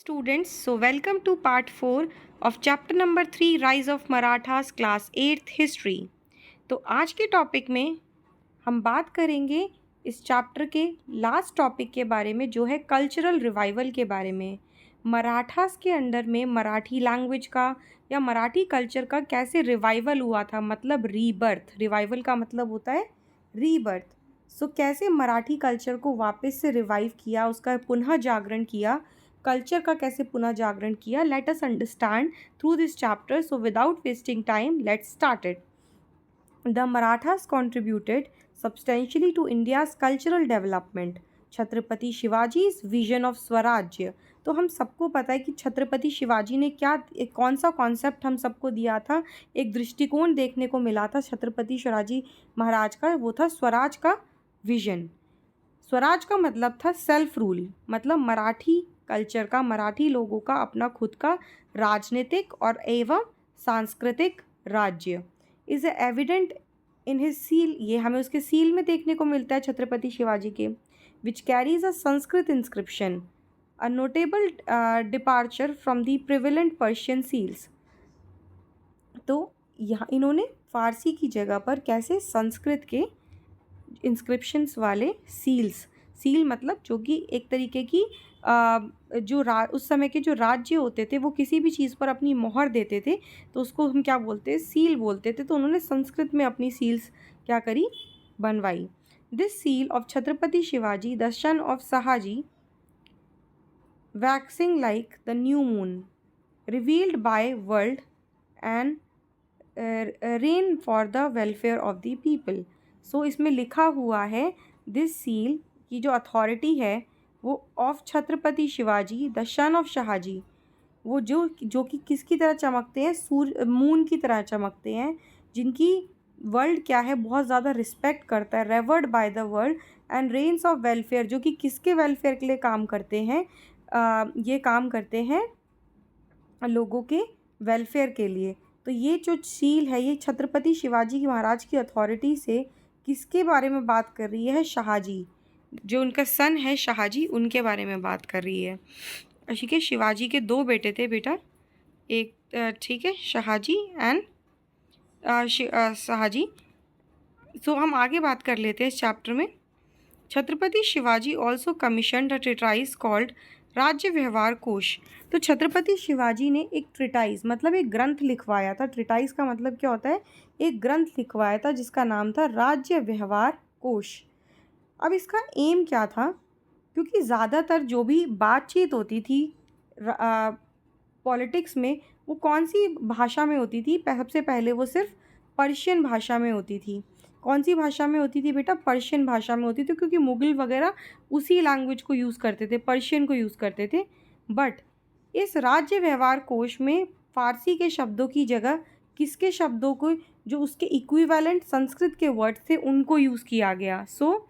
Students, so welcome to part 4 of chapter number 3 Rise of Marathas class 8th history। तो आज के topic में हम बात करेंगे इस चैप्टर के लास्ट टॉपिक के बारे में, जो है कल्चरल रिवाइवल के बारे में। मराठास के अंडर में मराठी लैंग्वेज का या मराठी कल्चर का कैसे रिवाइवल हुआ था, मतलब रीबर्थ। रिवाइवल का मतलब होता है रीबर्थ। सो कैसे मराठी कल्चर को वापस से रिवाइव किया, उसका पुनः जागरण किया, कल्चर का कैसे पुनः जागरण किया। Let us understand through this chapter. So without wasting time let's start it. The Marathas contributed substantially to India's cultural development. Chhatrapati Shivaji's vision of स्वराज्य। तो हम सबको पता है कि छत्रपति शिवाजी ने कौन सा कॉन्सेप्ट हम सबको दिया था, एक दृष्टिकोण देखने को मिला था छत्रपति शिवाजी महाराज का, वो था स्वराज का विजन। स्वराज का मतलब था सेल्फ रूल, मतलब मराठी कल्चर का, मराठी लोगों का अपना खुद का राजनीतिक और एवं सांस्कृतिक राज्य। Is evident in his seal, ये हमें उसके सील में देखने को मिलता है छत्रपति शिवाजी के, which carries a Sanskrit inscription, a notable departure from the prevalent Persian seals. तो यहाँ इन्होंने फारसी की जगह पर कैसे संस्कृत के इंस्क्रिप्शंस वाले सील मतलब जो कि एक तरीके की उस समय के जो राज्य होते थे वो किसी भी चीज़ पर अपनी मोहर देते थे, तो उसको हम क्या बोलते हैं, सील बोलते थे। तो उन्होंने संस्कृत में अपनी सील्स क्या करी, बनवाई। This seal of Chhatrapati Shivaji the son of Shahaji, waxing like the new moon, revealed by world and reign for the welfare of the people. So इसमें लिखा हुआ है, दिस सील की जो अथॉरिटी है वो of Chhatrapati Shivaji the son of Shahji, वो जो कि किसकी तरह चमकते हैं, सूर्य मून की तरह चमकते हैं, जिनकी वर्ल्ड क्या है, बहुत ज़्यादा रिस्पेक्ट करता है, revered by the world and reigns of welfare, जो कि किसके वेलफेयर के लिए काम करते हैं, ये काम करते हैं लोगों के वेलफेयर के लिए। तो ये जो सील है ये छत्रपति शिवाजी महाराज की अथॉरिटी से किसके बारे में बात कर रही है, शाहजी, जो उनका सन है शाहजी, उनके बारे में बात कर रही है। ठीक है, शिवाजी के दो बेटे थे बेटा, एक ठीक है शाहजी एंड शाहजी। सो हम आगे बात कर लेते हैं इस चैप्टर में। छत्रपति शिवाजी ऑल्सो कमीशन्ड अ ट्रिटाइज कॉल्ड राज्य व्यवहार कोश। तो छत्रपति शिवाजी ने एक ट्रिटाइज मतलब एक ग्रंथ लिखवाया था। ट्रिटाइज का मतलब क्या होता है, एक ग्रंथ लिखवाया था जिसका नाम था राज्य व्यवहार कोश। अब इसका एम क्या था, क्योंकि ज़्यादातर जो भी बातचीत होती थी पॉलिटिक्स में, वो कौन सी भाषा में होती थी, सबसे पहले वो सिर्फ पर्शियन भाषा में होती थी। कौन सी भाषा में होती थी बेटा, पर्शियन भाषा में होती थी, क्योंकि मुग़ल वगैरह उसी लैंग्वेज को यूज़ करते थे, पर्शियन को यूज़ करते थे। बट इस राज्य व्यवहार कोश में फ़ारसी के शब्दों की जगह किसके शब्दों को, जो उसके इक्विवेलेंट संस्कृत के वर्ड थे, उनको यूज़ किया गया। सो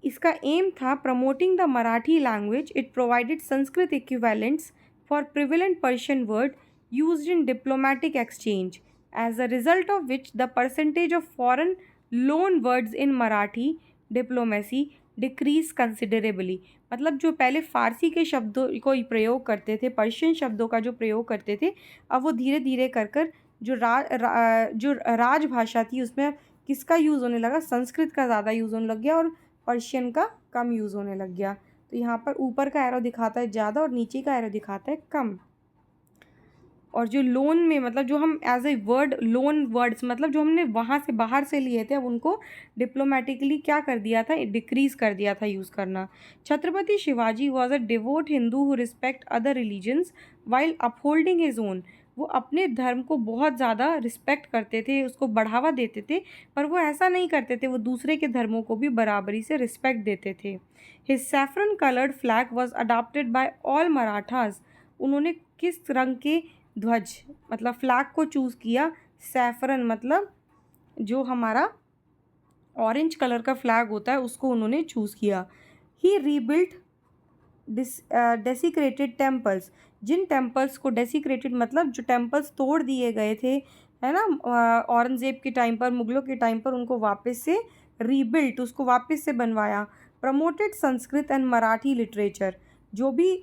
इसका एम था promoting the Marathi language. It provided Sanskrit equivalents for prevalent Persian word used in diplomatic exchange, as a result of which the percentage of foreign loan words in Marathi diplomacy decrease considerably. मतलब जो पहले फ़ारसी के शब्दों को प्रयोग करते थे, पर्शियन शब्दों का जो प्रयोग करते थे, अब वो धीरे धीरे कर जो राजभाषा थी उसमें किसका यूज़ होने लगा, संस्कृत का ज़्यादा यूज़ होने लग गया और पर्शियन का कम यूज़ होने लग गया। तो यहाँ पर ऊपर का एरो दिखाता है ज़्यादा और नीचे का एरो दिखाता है कम। और जो लोन में मतलब जो हम as a word loan words मतलब जो हमने वहाँ से बाहर से लिए थे, अब उनको डिप्लोमेटिकली क्या कर दिया था, डिक्रीज़ कर दिया था यूज़ करना। Chhatrapati Shivaji was a devote Hindu who respect other religions while upholding his own. वो अपने धर्म को बहुत ज़्यादा रिस्पेक्ट करते थे, उसको बढ़ावा देते थे, पर वो ऐसा नहीं करते थे, वो दूसरे के धर्मों को भी बराबरी से रिस्पेक्ट देते थे। His saffron coloured flag was adopted by all Marathas. उन्होंने किस रंग के ध्वज मतलब फ्लैग को चूज़ किया, सैफरन मतलब जो हमारा ऑरेंज कलर का फ्लैग होता है उसको उन्होंने चूज़ किया। ही रीबिल्ट डेसिक्रेटेड टेम्पल्स। जिन टेम्पल्स को डेसिक्रेटेड मतलब जो टेम्पल्स तोड़ दिए गए थे, है ना, औरंगज़ेब के टाइम पर, मुग़लों के टाइम पर, उनको वापस से रीबिल्ट, उसको वापस से बनवाया। Promoted Sanskrit and Marathi literature. जो भी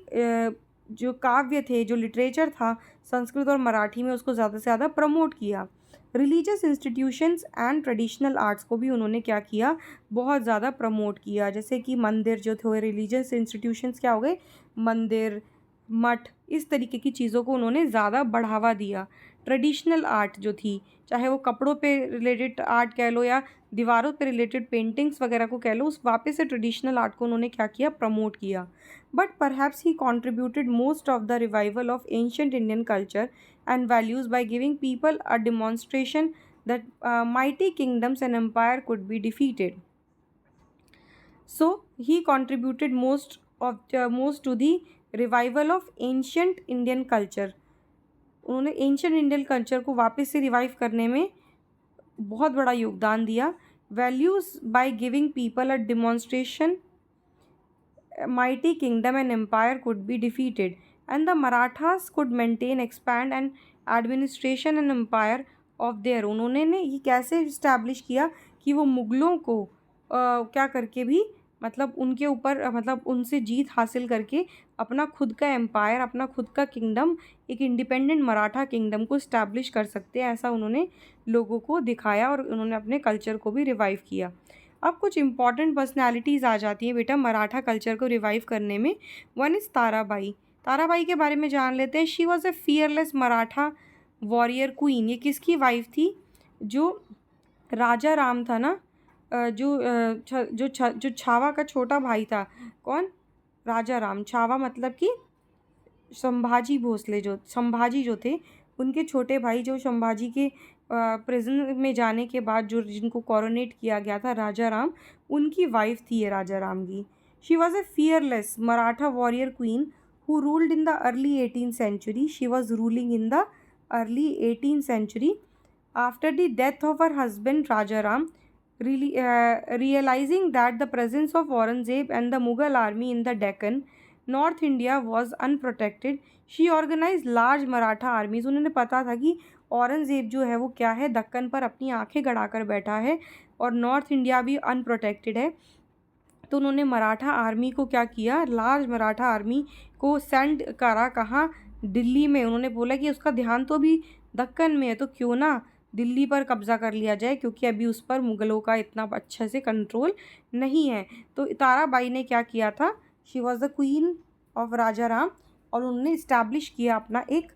जो काव्य थे, जो लिटरेचर था संस्कृत और मराठी में, उसको ज़्यादा से ज़्यादा प्रमोट किया। Religious institutions and traditional arts को भी उन्होंने क्या किया, बहुत ज़्यादा प्रमोट किया। जैसे कि मंदिर जो थे, रिलीजियस इंस्टीट्यूशंस क्या हो गए, मंदिर, मठ, इस तरीके की चीज़ों को उन्होंने ज़्यादा बढ़ावा दिया। ट्रेडिशनल आर्ट जो थी, चाहे वो कपड़ों पे रिलेटेड आर्ट कह लो या दीवारों पे रिलेटेड पेंटिंग्स वगैरह को कह लो, उस वापस से ट्रेडिशनल आर्ट को उन्होंने क्या किया, प्रमोट किया। But perhaps he contributed most of the revival of ancient Indian culture and values by giving people a demonstration that mighty kingdoms and empire could be defeated. So he contributed most to the revival of ancient Indian culture. उन्होंने ancient Indian culture को वापस से revive करने में बहुत बड़ा योगदान दिया। Values by giving people a demonstration mighty kingdom and empire could be defeated, and the Marathas could maintain, expand and administration and empire of their own. उन्होंने ये कैसे इस्टेब्लिश किया कि वो मुग़लों को क्या करके भी, मतलब उनके ऊपर, मतलब उनसे जीत हासिल करके अपना खुद का एम्पायर, अपना खुद का किंगडम, एक इंडिपेंडेंट मराठा किंगडम को इस्टेब्लिश कर सकते हैं, ऐसा उन्होंने लोगों को दिखाया और उन्होंने अपने कल्चर को भी रिवाइव किया। अब कुछ इंपॉर्टेंट पर्सनालिटीज़ आ जाती हैं बेटा मराठा कल्चर को रिवाइव करने में। One is Tarabai. ताराबाई के बारे में जान लेते हैं। She was A fearless Maratha warrior queen. ये किसकी वाइफ थी? जो राजा राम था ना, जो छावा का छोटा भाई था। कौन? राजा राम। छावा मतलब कि संभाजी भोसले, जो संभाजी जो थे, उनके छोटे भाई, जो संभाजी के प्रिजन में जाने के बाद जो जिनको कॉरोनेट किया गया था, राजा राम, उनकी वाइफ थी ये राजा राम की। She was a fearless Maratha warrior queen who ruled in the early 18th century. She was ruling in the early 18th century after the death of her husband Raja Ram, really, realizing that the presence of Aurangzeb and the Mughal army in the Deccan, North India was unprotected. She organized large Maratha armies. उन्होंने पता था कि औरंगज़ेब जो है वो क्या है, दक्कन पर अपनी आंखें गड़ाकर बैठा है और नॉर्थ इंडिया भी अनप्रोटेक्टेड है। तो उन्होंने मराठा आर्मी को क्या किया, लार्ज मराठा आर्मी को सेंड करा। कहाँ? दिल्ली में। उन्होंने बोला कि उसका ध्यान तो अभी दक्कन में है, तो क्यों ना दिल्ली पर कब्ज़ा कर लिया जाए, क्योंकि अभी उस पर मुग़लों का इतना अच्छे से कंट्रोल नहीं है। तो ताराबाई ने क्या किया था, she was the queen of Raja Ram, और उन्होंने इस्टेब्लिश किया अपना एक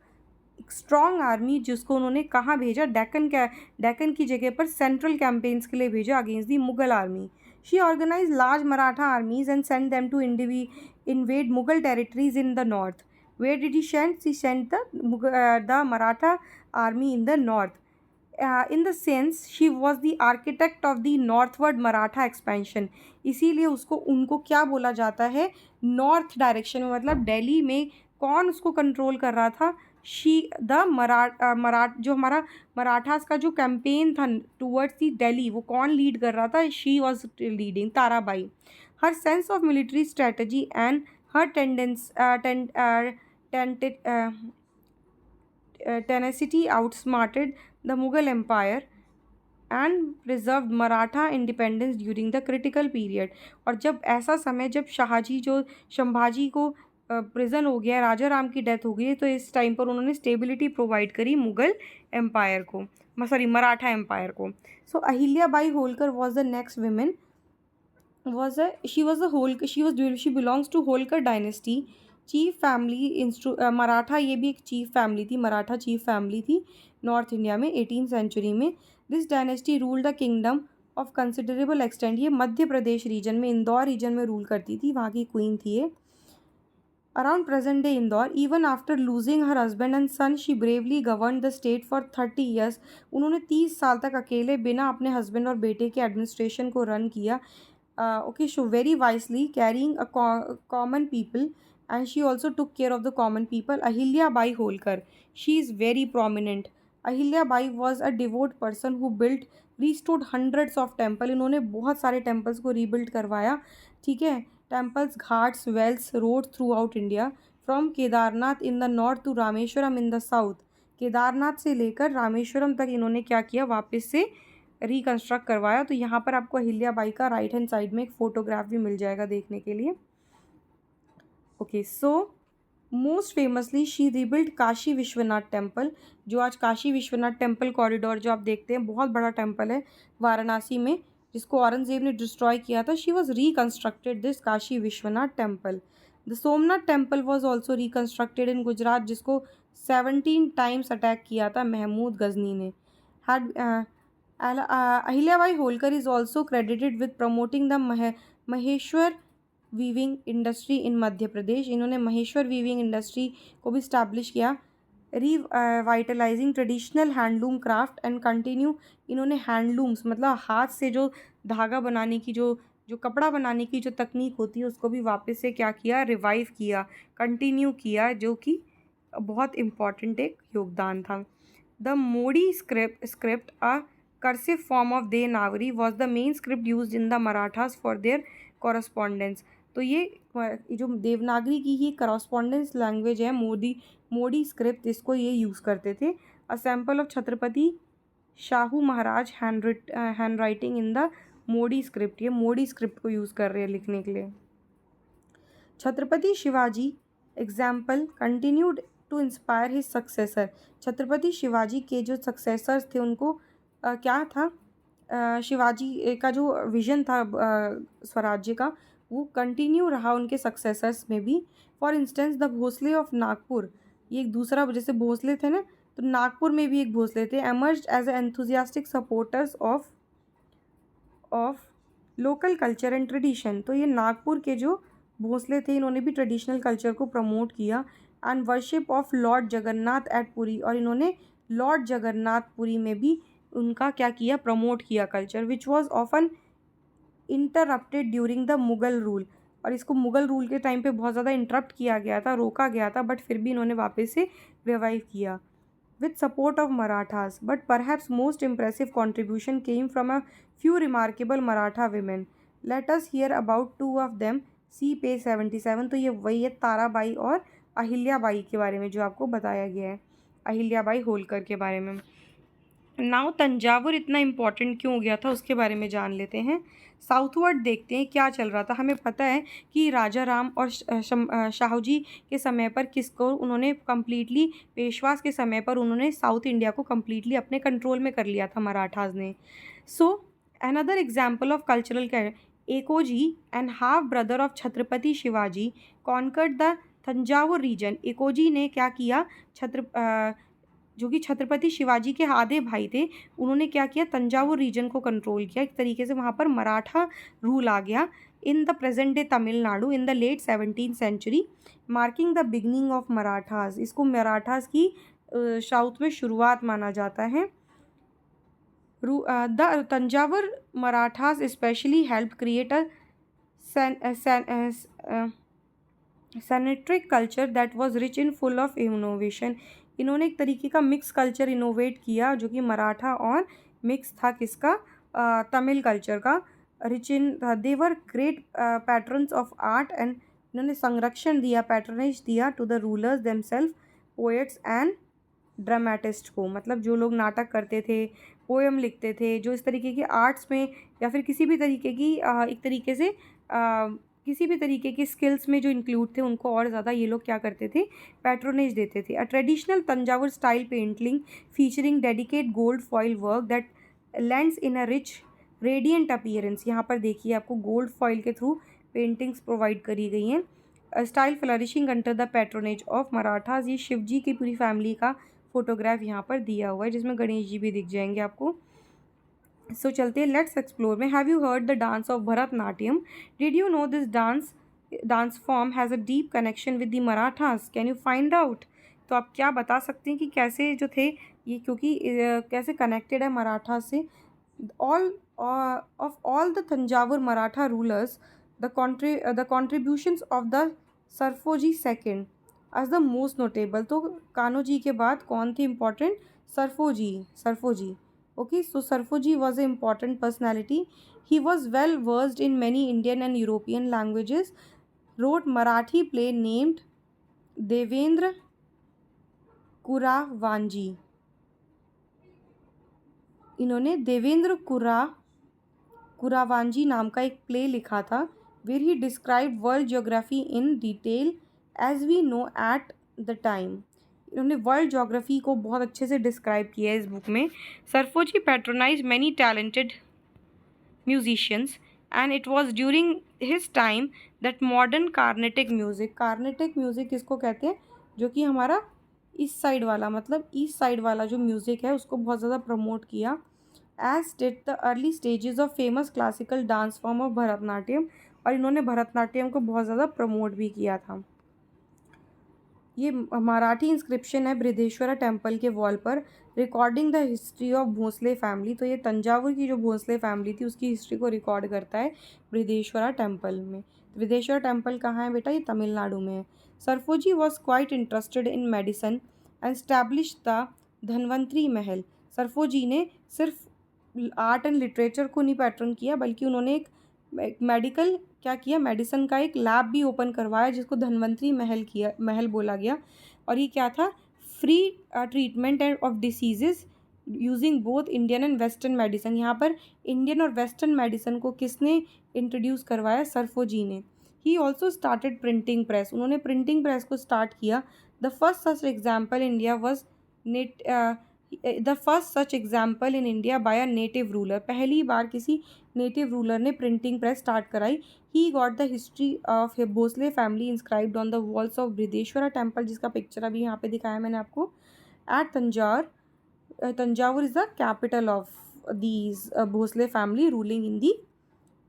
स्ट्रॉन्ग आर्मी, जिसको उन्होंने कहाँ भेजा, डेक्कन की जगह पर सेंट्रल कैंपेन्स के लिए भेजा against the Mughal army. She organise large Maratha armies and send them to invade Mughal territories in the north. Where did he send? She send the Maratha army in the north. In the sense she was the architect of the northward Maratha expansion. इसीलिए उनको क्या बोला जाता है, north direction में, मतलब दिल्ली में कौन उसको कंट्रोल कर रहा था? शी द जो हमारा मराठास का जो कैंपेन था टूवर्ड्स दी दिल्ली, वो कौन लीड कर रहा था? She was leading, Tarabai. Her sense of military strategy and her tenacity outsmarted the Mughal Empire and preserved Maratha independence during the critical period. और जब ऐसा समय, जब शाहजी जो संभाजी को प्रिजन हो गया, राजा राम की डेथ हो गई, तो इस टाइम पर उन्होंने स्टेबिलिटी प्रोवाइड करी मुग़ल एम्पायर को, मराठा एम्पायर को। So Ahilya Bai Holkar was the next women, she belongs to Holkar dynasty, chief family Maratha, ये भी एक चीफ फैमिली थी, मराठा चीफ फैमिली थी नॉर्थ इंडिया में 18th century में। This dynasty ruled the kingdom of considerable extent. ये मध्य प्रदेश रीजन में, इंदौर रीजन में रूल करती थी, वहाँ की क्वीन थी ये। Around present day Indore, even after losing her husband and son, she bravely govern the state for 30 years। उन्होंने 30 साल तक अकेले बिना अपने हस्बैंड और बेटे के एडमिनिस्ट्रेशन को रन किया। Okay, so very wisely, carrying a common people, and she also took care of the common people. Ahilya Bai Holkar, she is very prominent. Ahilya Bai was a devout person who restored hundreds of temples. इन्होंने बहुत सारे temples को rebuild करवाया, ठीक है। temples, Ghats, wells, roads throughout India, from Kedarnath in the north to Rameswaram in the south। Kedarnath से लेकर रामेश्वरम तक इन्होंने क्या किया, वापस से रिकन्स्ट्रक्ट करवाया। तो यहाँ पर आपको अहिल्या बाई का राइट हैंड साइड में एक फ़ोटोग्राफ भी मिल जाएगा देखने के लिए। Okay, so most famously she rebuild Kashi Vishwanath temple, जो आज काशी विश्वनाथ टेम्पल कॉरिडोर जो आप देखते हैं, बहुत बड़ा टेम्पल है वाराणसी में, जिसको औरंगजेब ने डिस्ट्रॉय किया था. She was reconstructed this Kashi Vishwanath temple. The Somnath temple was also reconstructed in Gujarat, जिसको 17 टाइम्स अटैक किया था महमूद गजनी ने. Had Ahilyabai Holkar is also credited with promoting the Maheshwar weaving industry in Madhya Pradesh. इन्होंने महेश्वर वीविंग इंडस्ट्री को भी स्टैब्लिश किया. Revitalizing traditional handloom craft and continue. इन्होंने handlooms मतलब हाथ से जो धागा बनाने की जो जो कपड़ा बनाने की जो तकनीक होती है उसको भी वापस से क्या किया, रिवाइव किया, कंटिन्यू किया, जो कि बहुत इम्पॉर्टेंट एक योगदान था. The Modi script a cursive form of Devanagari was the main script used in the Marathas for their correspondence. तो ये जो देवनागरी की ही करस्पॉन्डेंस लैंग्वेज है, मोडी स्क्रिप्ट, इसको ये यूज़ करते थे. A sample of Chhatrapati Shahu Maharaj hand writing in the Modi script. ये मोडी स्क्रिप्ट को यूज़ कर रहे हैं लिखने के लिए. Chhatrapati Shivaji example continued to inspire his successor. Chhatrapati Shivaji के जो सक्सेसर्स थे उनको क्या था, शिवाजी का जो विजन था स्वराज्य का, वो कंटिन्यू रहा उनके सक्सेसर्स में भी. For instance the Bhosle of Nagpur, ये एक दूसरा, जैसे भोसले थे ना, तो नागपुर में भी एक भोसले थे. Emerged as enthusiastic supporters of local culture and tradition. तो ये नागपुर के जो भोसले थे इन्होंने भी ट्रेडिशनल कल्चर को प्रमोट किया. And worship of Lord Jagannath at Puri, और इन्होंने लॉर्ड जगन्नाथपुरी में भी उनका क्या किया, प्रमोट किया culture. Which was often interrupted during the Mughal rule. और इसको मुगल रूल के टाइम पे बहुत ज़्यादा इंटरप्ट किया गया था, रोका गया था, बट फिर भी इन्होंने वापस से रिवाइव किया. with support of Marathas, but perhaps most impressive contribution came from a few remarkable Maratha women. Let us hear about two of them. See page 77. तो ये वही है, ताराबाई और अहिल्याबाई के बारे में जो आपको बताया गया है, अहिल्याबाई होलकर के बारे में. नाउ तंजावुर इतना इम्पॉर्टेंट क्यों हो गया था उसके बारे में जान लेते हैं. साउथवर्ड देखते हैं क्या चल रहा था. हमें पता है कि राजा राम और शाहू जी के समय पर किसको उन्होंने कम्प्लीटली, पेशवास के समय पर उन्होंने साउथ इंडिया को कम्प्लीटली अपने कंट्रोल में कर लिया था मराठास ने. So another example of cultural Ekoji and half brother of Chhatrapati Shivaji conquered the Thanjavur region. Ekoji ने क्या किया, जो कि छत्रपति शिवाजी के आधे भाई थे, उन्होंने क्या किया, तंजावुर रीजन को कंट्रोल किया. एक तरीके से वहाँ पर मराठा रूल आ गया in the present day Tamil Nadu in the late 17th century, marking the beginning of Marathas. इसको मराठास की साउथ में शुरुआत माना जाता है. The Thanjavur Marathas specially help create a syncretic culture that was rich in full of innovation. इन्होंने एक तरीके का मिक्स कल्चर इनोवेट किया जो कि मराठा और मिक्स था किसका, तमिल कल्चर का. Rich in their great patrons of art and इन्होंने संरक्षण दिया, पैटर्नेज दिया to the rulers themselves, poets and dramatist को. मतलब जो लोग नाटक करते थे, पोएम लिखते थे, जो इस तरीके के आर्ट्स में या फिर किसी भी तरीके की एक तरीके से किसी भी तरीके की स्किल्स में जो इंक्लूड थे उनको और ज़्यादा ये लोग क्या करते थे, पैट्रोनेज देते थे. A traditional Thanjavur style painting featuring dedicate gold foil work that lands in a rich radiant appearance. यहाँ पर देखिए आपको गोल्ड फॉइल के थ्रू पेंटिंग्स प्रोवाइड करी गई हैं. Style flourishing under the patronage of Marathas. ये शिव जी की पूरी फैमिली का फोटोग्राफ यहाँ पर दिया हुआ है जिसमें गणेश जी भी दिख जाएंगे आपको. सो चलते हैं, लेट्स एक्सप्लोर में. Have you heard the dance of Bharatanatyam? Did you know this dance form has a deep connection with the Marathas? Can you find out? तो आप क्या बता सकते हैं कि कैसे जो थे ये, क्योंकि कैसे कनेक्टेड है मराठा से. All of all the Thanjavur Maratha rulers the contributions of the Sarfoji second as the most notable. तो कान्होजी के बाद कौन थे important? Sarfoji. Okay, so Sarfoji was an important personality. He was well versed in many Indian and European languages. Wrote Marathi play named Devendra Kuravanji. इन्होंने देवेंद्र कुरावांजी नाम का एक play लिखा था. where he described world geography in detail as we know at the time. इन्होंने world geography को बहुत अच्छे से डिस्क्राइब किया है इस बुक में। Sarfoji patronize many talented musicians, and it was during his time that modern carnatic music किसको कहते हैं, जो कि हमारा ईस्ट साइड वाला, मतलब ईस्ट साइड वाला जो म्यूज़िक है उसको बहुत ज़्यादा प्रमोट किया। As did the early stages of famous classical dance form of Bharatanatyam, और इन्होंने भरतनाट्यम को बहुत ज़्यादा प्रमोट भी किया था। ये मराठी इंस्क्रिप्शन है बृहदेश्वरा टेम्पल के वॉल पर, recording the history of Bhonsle family. तो ये तंजावुर की जो भोंसले फैमिली थी उसकी हिस्ट्री को रिकॉर्ड करता है बृहदेश्वरा टेम्पल में। बृहदेश्वरा टेम्पल कहाँ है बेटा, ये तमिलनाडु में है। Sarfoji was quite interested in medicine and establish the Dhanvantari Mahal. Sarfoji ने सिर्फ आर्ट एंड लिटरेचर को नहीं पैटर्न किया, बल्कि उन्होंने एक मेडिकल क्या किया, मेडिसन का एक लैब भी ओपन करवाया जिसको धन्वंतरी महल बोला गया। और ये क्या था, free treatment of diseases using both Indian and western medicine. यहाँ पर इंडियन और वेस्टर्न मेडिसन को किसने इंट्रोड्यूस करवाया, सरफोजी ने। He also started printing press, उन्होंने प्रिंटिंग प्रेस को स्टार्ट किया। The first such example India was the first such example in India by a native ruler, पहली बार किसी नेटिव रूलर ने प्रिंटिंग प्रेस स्टार्ट कराई। He got the history of Bhosle family inscribed on the walls of Brihadeeswara temple, जिसका picture अभी यहाँ पे दिखाया मैंने आपको। At Thanjavur is the capital of these Bhosle family ruling in the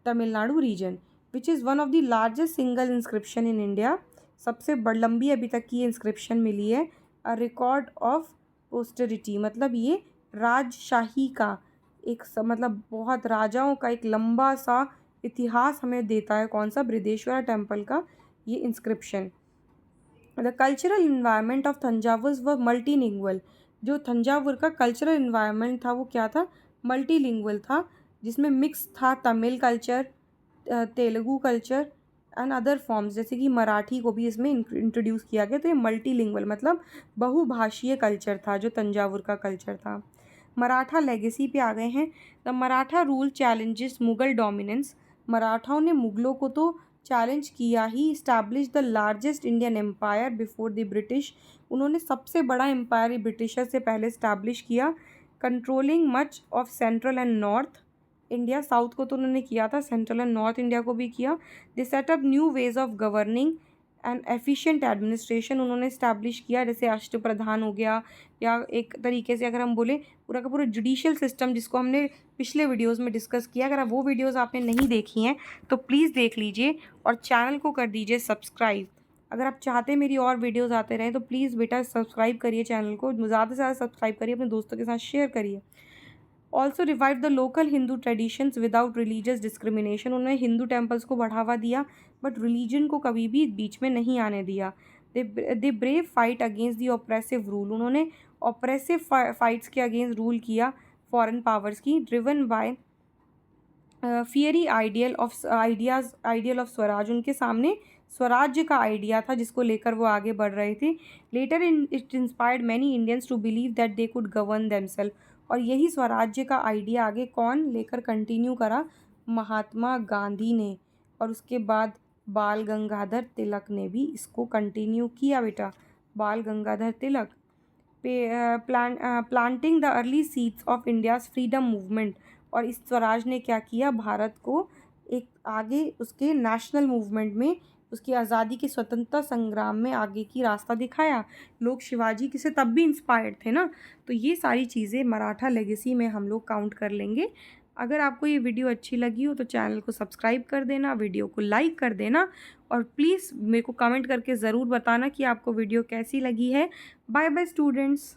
Tamil Nadu region, which is one of the largest single inscription in India. सबसे लंबी अभी तक की इंस्क्रिप्शन मिली है। अ रिकॉर्ड ऑफ पोस्टरिटी, मतलब ये राजशाही का एक मतलब बहुत राजाओं का एक लंबा सा इतिहास हमें देता है। कौन सा, बृहदेश्वरा टेम्पल का ये inscription. The cultural environment of Thanjavur व मल्टीलिंगुअल, जो तंजावुर का कल्चरल इन्वायरमेंट था वो क्या था, मल्टीलिंगुअल था, जिसमें मिक्स था Tamil culture, Telugu culture and other forms, जैसे कि मराठी को भी इसमें इंट्रोड्यूस किया गया। तो ये मल्टीलिंगुअल मतलब बहुभाषीय कल्चर था जो तंजावुर का कल्चर था। मराठा लेगेसी पे आ गए हैं। The Maratha rule challenges Mughal dominance, मराठाओं ने मुगलों को तो चैलेंज किया ही। Establish the largest Indian empire before the British, उन्होंने सबसे बड़ा एम्पायर ब्रिटिशर से पहले इस्टेब्लिश किया। Controlling much of central and north India, south को तो उन्होंने किया था, सेंट्रल एंड नॉर्थ इंडिया को भी किया। दे setup new ways of governing and efficient administration, उन्होंने इस्टेब्लिश किया, जैसे अष्टप्रधान हो गया, या एक तरीके से अगर हम बोले पूरा का पूरा जुडिशियल सिस्टम, जिसको हमने पिछले वीडियोस में डिस्कस किया। अगर वो वीडियोस आपने नहीं देखी हैं तो प्लीज़ देख लीजिए और चैनल को कर दीजिए सब्सक्राइब। अगर आप चाहते हैं मेरी और वीडियोस आते रहें तो प्लीज़ बेटा सब्सक्राइब करिए, चैनल को ज़्यादा से ज़्यादा सब्सक्राइब करिए, अपने दोस्तों के साथ शेयर करिए। Also revive the local Hindu traditions without religious discrimination, उन्होंने हिंदू टेम्पल्स को बढ़ावा दिया बट रिलीजन को कभी भी बीच में नहीं आने दिया। They brave fight against the oppressive rule, उन्होंने ऑप्रेसिव फाइट्स के अगेंस्ट रूल किया फॉरेन पावर्स की। Driven by fiery ideal of swaraj, उनके सामने स्वराज्य का आइडिया था जिसको लेकर वो आगे बढ़ रहे थे। Later it inspired many Indians to believe that they could govern themselves, और यही स्वराज्य का आइडिया आगे कौन लेकर कंटिन्यू करा, महात्मा गांधी ने, और उसके बाद बाल गंगाधर तिलक ने भी इसको कंटिन्यू किया बेटा। Bal Gangadhar Tilak planting the early seeds of India's freedom movement, और इस स्वराज ने क्या किया, भारत को एक आगे उसके नेशनल मूवमेंट में, उसकी आज़ादी के स्वतंत्रता संग्राम में आगे की रास्ता दिखाया। लोग शिवाजी से तब भी इंस्पायर्ड थे ना। तो ये सारी चीज़ें मराठा लेगेसी में हम लोग काउंट कर लेंगे। अगर आपको ये वीडियो अच्छी लगी हो तो चैनल को सब्सक्राइब कर देना, वीडियो को लाइक कर देना, और प्लीज़ मेरे को कमेंट करके ज़रूर बताना कि आपको वीडियो कैसी लगी है। Bye bye students.